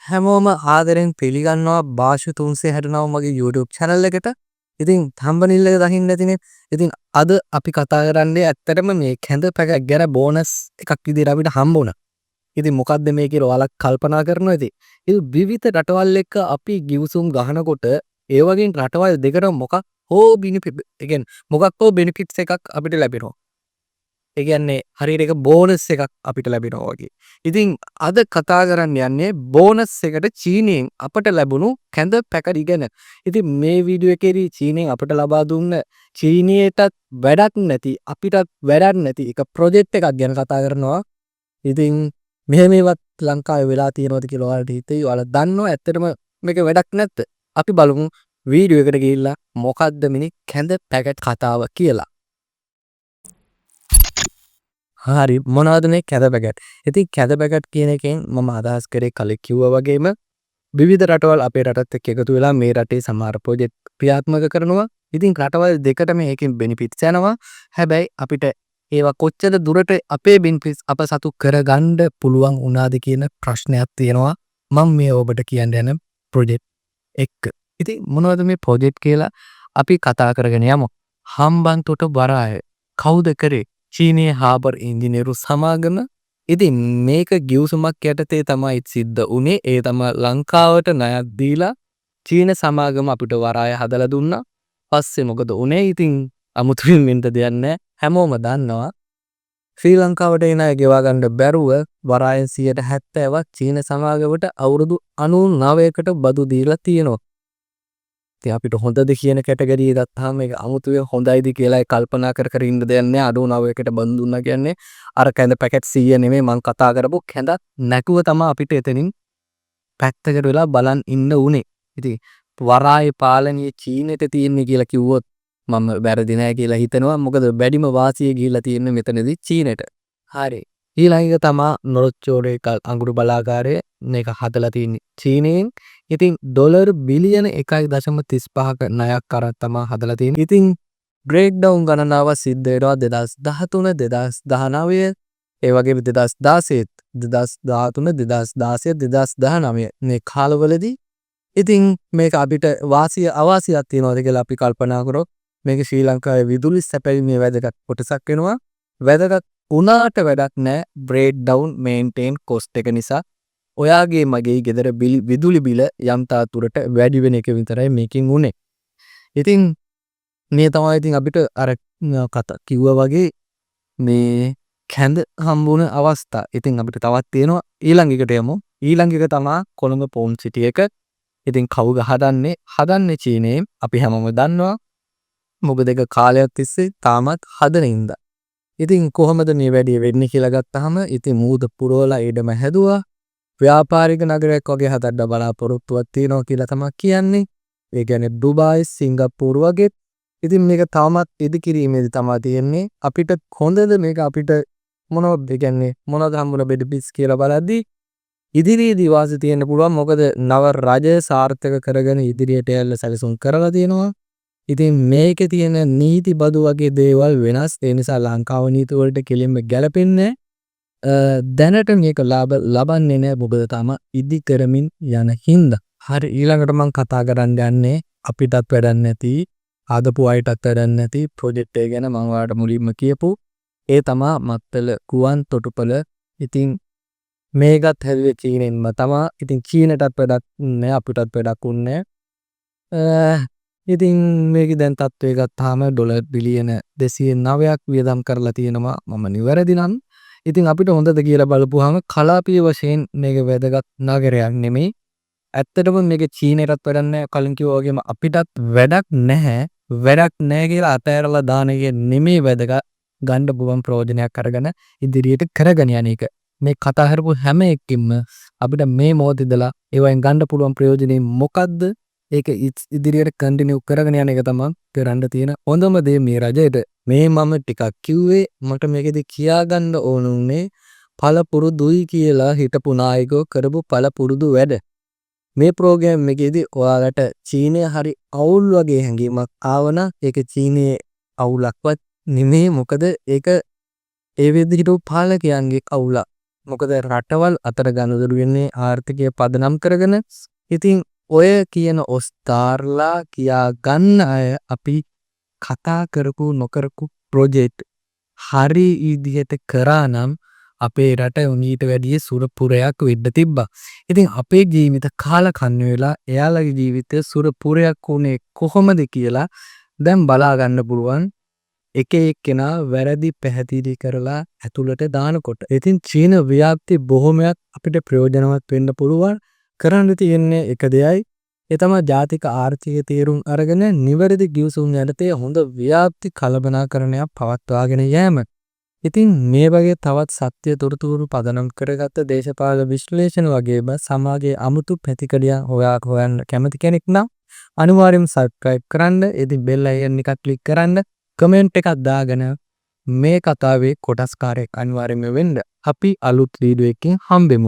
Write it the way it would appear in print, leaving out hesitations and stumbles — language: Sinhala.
හැමෝම ආදරෙන් පිළිගන්නවා භාෂ 369 මගේ YouTube channel එකට. ඉතින් thumbnail එක දකින්න ඇතිනේ. ඉතින් අද අපි කතා කරන්නේ ඇත්තටම මේ කැඳ පැකට් ගැන බෝනස් එකක් විදිහට අපිට හම්බ වුණා. ඉතින් මොකද්ද මේ කියලා ඔයාලා කල්පනා කරනවා ඉතින්. ඉතින් විවිධ රටවල් එක්ක අපි ගිවිසුම් ගහනකොට ඒ වගේ රටවල් දෙකට මොකක් හෝ benefits එකක් අපිට ලැබෙනවා. ඒ කියන්නේ හරියට ඒක බෝනස් එකක් අපිට ලැබෙනවා වගේ. ඉතින් අද කතා කරන්න යන්නේ බෝනස් එකට චීනයෙන් අපට ලැබුණු කැඳ පැකට් ගැන. ඉතින් මේ වීඩියෝ එකේදී චීනයෙන් අපට ලබා දුන්න චීනියටත් වැඩක් නැති අපිටත් වැඩක් නැති එක ප්‍රොජෙක්ට් එකක් ගැන කතා කරනවා. ඉතින් මේවත් ලංකාවේ වෙලා තියෙනවද කියලා ඔයාලට හිතෙයි. ඔයාලා දන්නවා ඇත්තටම මේක වැඩක් නැත්ද? අපි බලමු වීඩියෝ එකට ගිහිල්ලා මොකද්ද මේ කැඳ පැකට් කතාව කියලා. හරි මොනවද මේ කැඳ පැකට්? ඉතින් කැඳ පැකට් කියන එකෙන් මම අදහස් කරේ කලින් කිව්වා වගේම විවිධ රටවල් අපේ රටත් එක්ක එකතු වෙලා මේ රටේ සමහර ප්‍රොජෙක්ට් ක්‍රියාත්මක කරනවා. ඉතින් රටවල් දෙකටම ඒකෙන් බෙනිෆිට්ස් යනවා. හැබැයි අපිට ඒවා කොච්චර දුරට අපේ බෙනිෆිට්ස් අප සතු කරගන්න පුළුවන් වුණාද කියන ප්‍රශ්නයක් තියෙනවා. මම මේ ඔබට කියන්න යන ප්‍රොජෙක්ට් එක. ඉතින් මොනවද මේ ප්‍රොජෙක්ට් කියලා අපි කතා කරගෙන යමු. හම්බන්තොට වරාය කවුද කරේ? චීනයේ හාබර් ඉංජිනේරු සමාගම. ඉතින් මේක ගිවිසුමක් යටතේ තමයි සිද්ධ වුණේ. ඒ තමයි ලංකාවට ණයක් දීලා චීන සමාගම අපිට වරාය හදලා දුන්නා. පස්සේ මොකද වුණේ? ඉතින් අමුතුවෙන් වෙන්න දෙයක් නැහැ. හැමෝම දන්නවා ශ්‍රී ලංකාවට එන අය ගෙවා ගන්න බැරුව වරායෙන් 70%ක් චීන සමාගමට අවුරුදු 99කට බදු දීලා තියෙනවා. ඉතින් අපිට හොඳද කියන කැටගරිය ගත්තාම මේක අමුතුවෙන් හොඳයිද කියලා කල්පනා කර ඉන්න දෙයක් නෑ. 99කට බදු දුන්නා කියන්නේ අර කැඳ පැකට් 100 නෙමෙයි මං කතා කරපු කැඳක් නැතුව තමයි අපිට එතනින් පැත්තකට වෙලා බලන් ඉන්න උනේ. ඉතින් වරාය පාලනයේ චීනෙට තියෙන්නේ කියලා කිව්වොත් මම වැරදි නෑ කියලා හිතනවා. මොකද වැඩිම වාසිය ගිහිල්ලා තියෙන්නේ මෙතනදී චීනෙට. හරි. ඊළඟ එක තමයි නොරොච්චෝරේ අඟුරු බලාගාරය මේක හදලා තියෙන්නේ චීනයෙන්. ඉතින් ඩොලර් බිලියන 1.35ක ණයක් අරන් තමයි හදලා තියෙන්නේ. ඉතින් බ්‍රේක් ඩවුන් ගණනාව සිද්ධ වෙනවා 2013 2019 ඒ වගේම 2016 2013 2016 2019 මේ කාලවලදී. ඉතින් මේක අපිට වාසිය අවාසියක් තියනවාද කියලා අපි කල්පනා කරොත් මේක ශ්‍රී ලංකාවේ විදුලි සැපයීමේ වැදගත් කොටසක් වෙනවා. වැදගත් උනාට වැඩක් නැහැ බ්‍රේක් ඩවුන් මේන්ටේන් කොස්ට් එක නිසා. ඔයාගේ මගේ ගෙදර විදුලි බිල යම් තාතුරට වැඩි වෙන එක විතරයි මේකෙන් උනේ. ඉතින් මේ තමයි ඉතින් අපිට අර කතා කිව්වා වගේ මේ කැඳ හම්බුන අවස්ථා. ඉතින් අපිට තවත් තියෙනවා ඊළඟ එකට යමු. ඊළඟ එක තමයි කොළඹ පොන් සිටි එක. ඉතින් කවුද හදන්නේ චීනයෙන් අපි හැමෝම දන්නවා. මොකද ඒක කාලයක් තිස්සේ තාමත් හදන ඉඳා. ඉතින් කොහොමද මේ වැඩේ වෙන්නේ කියලා ගත්තාම ඉතින් මූද පුරවලා ඊඩම හැදුවා. ව්‍යාපාරික නගරයක් වගේ හදන්න බලාපොරොත්තුවක් තියෙනවා කියලා තමයි කියන්නේ. ඒ කියන්නේ ඩුබායි, සිංගප්පූරු වගේ. ඉතින් මේක තාමත් ඉදිකිරීමේදී තමයි තියෙන්නේ. අපිට හොඳද මේක අපිට මොනවද හම්බුන බෙනිෆිට්ස් කියලා බලද්දී ඉදිරියේදී වාසි තියෙන්න පුළුවන්. මොකද නව රජය සාර්ථක කරගෙන ඉදිරියට යන්න සැලසුම් කරලා තියෙනවා. ඉතින් මේකේ තියෙන නීති බදු වගේ දේවල් වෙනස්. ඒ නිසා ලංකාව නීති වලට කෙලින්ම ගැලපෙන්නේ දැනට මේක ලබන්නේ නැහැ. මොකද තාම ඉදි කරමින් යන හින්දා. හරි ඊළඟට මම කතා කරන්න යන්නේ අපිටත් වැඩක් නැති ආදපු අයටත් වැඩක් නැති ප්‍රොජෙක්ට් එක ගැන. මම ඔයාලට මුලින්ම කියපු ඒ තමයි මත්තල ගුවන් තොටුපළ. ඉතින් මේකත් හැදුවේ චීනෙන්ම තමයි. ඉතින් චීනටත් වැඩක් නැහැ අපිටත් වැඩක් උන්නේ නැහැ. ඉතින් මේකේ දැන් තත්ත්වය ගත්තාම ඩොලර් බිලියන 209ක් වියදම් කරලා තියෙනවා මම නිවැරදි නම්. ඉතින් අපිට හොඳද කියලා බලපුවාම කලාපීය වශයෙන් මේක වැදගත් නගරයක් නෙමෙයි. ඇත්තටම මේක චීනෙටත් වැඩක් නැහැ. කලින් කිව්වා වගේම අපිටත් වැඩක් නැහැ. වැඩක් නැහැ කියලා අතෑරලා දාන එක නෙමෙයි වැදගත්. ගන්න පුළුවන් ප්‍රයෝජනයක් අරගෙන ඉදිරියට කරගෙන යන එක. මේ කතා කරපු හැම එකකින්ම අපිට මේ මොහොතේ ඉඳලා ඒවෙන් ගන්න පුළුවන් ප්‍රයෝජනේ මොකද්ද? ඒක ඉදිරියට කන්ටිනියු කරගෙන යන එක තමයි කරන්න තියෙන හොඳම දේ මේ රජයට. මේ මම ටිකක් කිව්වේ මට මේකෙදි කියාගන්න ඕනුනේ පළපුරුදුයි කියලා හිටපු නායකයෝ කරපු පළපුරුදු වැඩ. මේ ප්‍රෝග්‍රෑම් එකේදී ඔයාලට චීනය හරි අවුල් වගේ හැඟීමක් ආවනම් ඒක චීනයේ අවුලක්වත් නෙමෙයි. මොකද ඒක ඒ විදිහට පාලකයන්ගේ අවුලක්. මොකද රටවල් අතර ගනුදෙනු වෙන්නේ ආර්ථිකය පදනම් කරගෙන. ඉතින් ඔය කියන ඔස්තාර්ලා කියා ගන්න අය අපි කතා කරපු නොකරපු ප්‍රොජෙක්ට් හරි විදිහට කරා නම් අපේ රට උනීට වැඩිය සුරපුරයක් වෙන්න තිබ්බා. ඉතින් අපේ ජීවිත කාලකන්ණි වෙලා එයාලගේ ජීවිතය සුරපුරයක් වුණේ කොහොමද කියලා දැන් බලා ගන්න පුළුවන්. එක එක්කෙනා වැරදි පැහැදිලි කරලා ඇතුළට දානකොට. ඉතින් චීන ව්‍යාප්ති බොහොමයක් අපිට ප්‍රයෝජනවත් වෙන්න පුළුවන්. කරන්න තියෙන්නේ එක දෙයයි. ඒ තමයි ජාතික ආර්ථිකය තේරුම් අරගෙන නිවැරදි ගිවිසුම් යටතේ හොඳ ව්‍යාප්ති කළමනාකරණයක් පවත්වාගෙන යෑම. ඉතින් මේ වගේ තවත් සත්‍ය තොරතුරු පදනම් කරගත්ත දේශපාලන විශ්ලේෂණ වගේම සමාජයේ අමුතු පැතිකඩයන් හොයන්න කැමති කෙනෙක් නම් අනිවාර්යයෙන්ම subscribe කරන්න. ඉතින් bell icon එක click කරන්න. කමෙන්ට් එකක් දාගෙන මේ කතාවේ කොටස්කාරයෙක් අනිවාර්යයෙන්ම වෙන්න. අපි අලුත් වීඩියෝ එකකින් හම්බෙමු.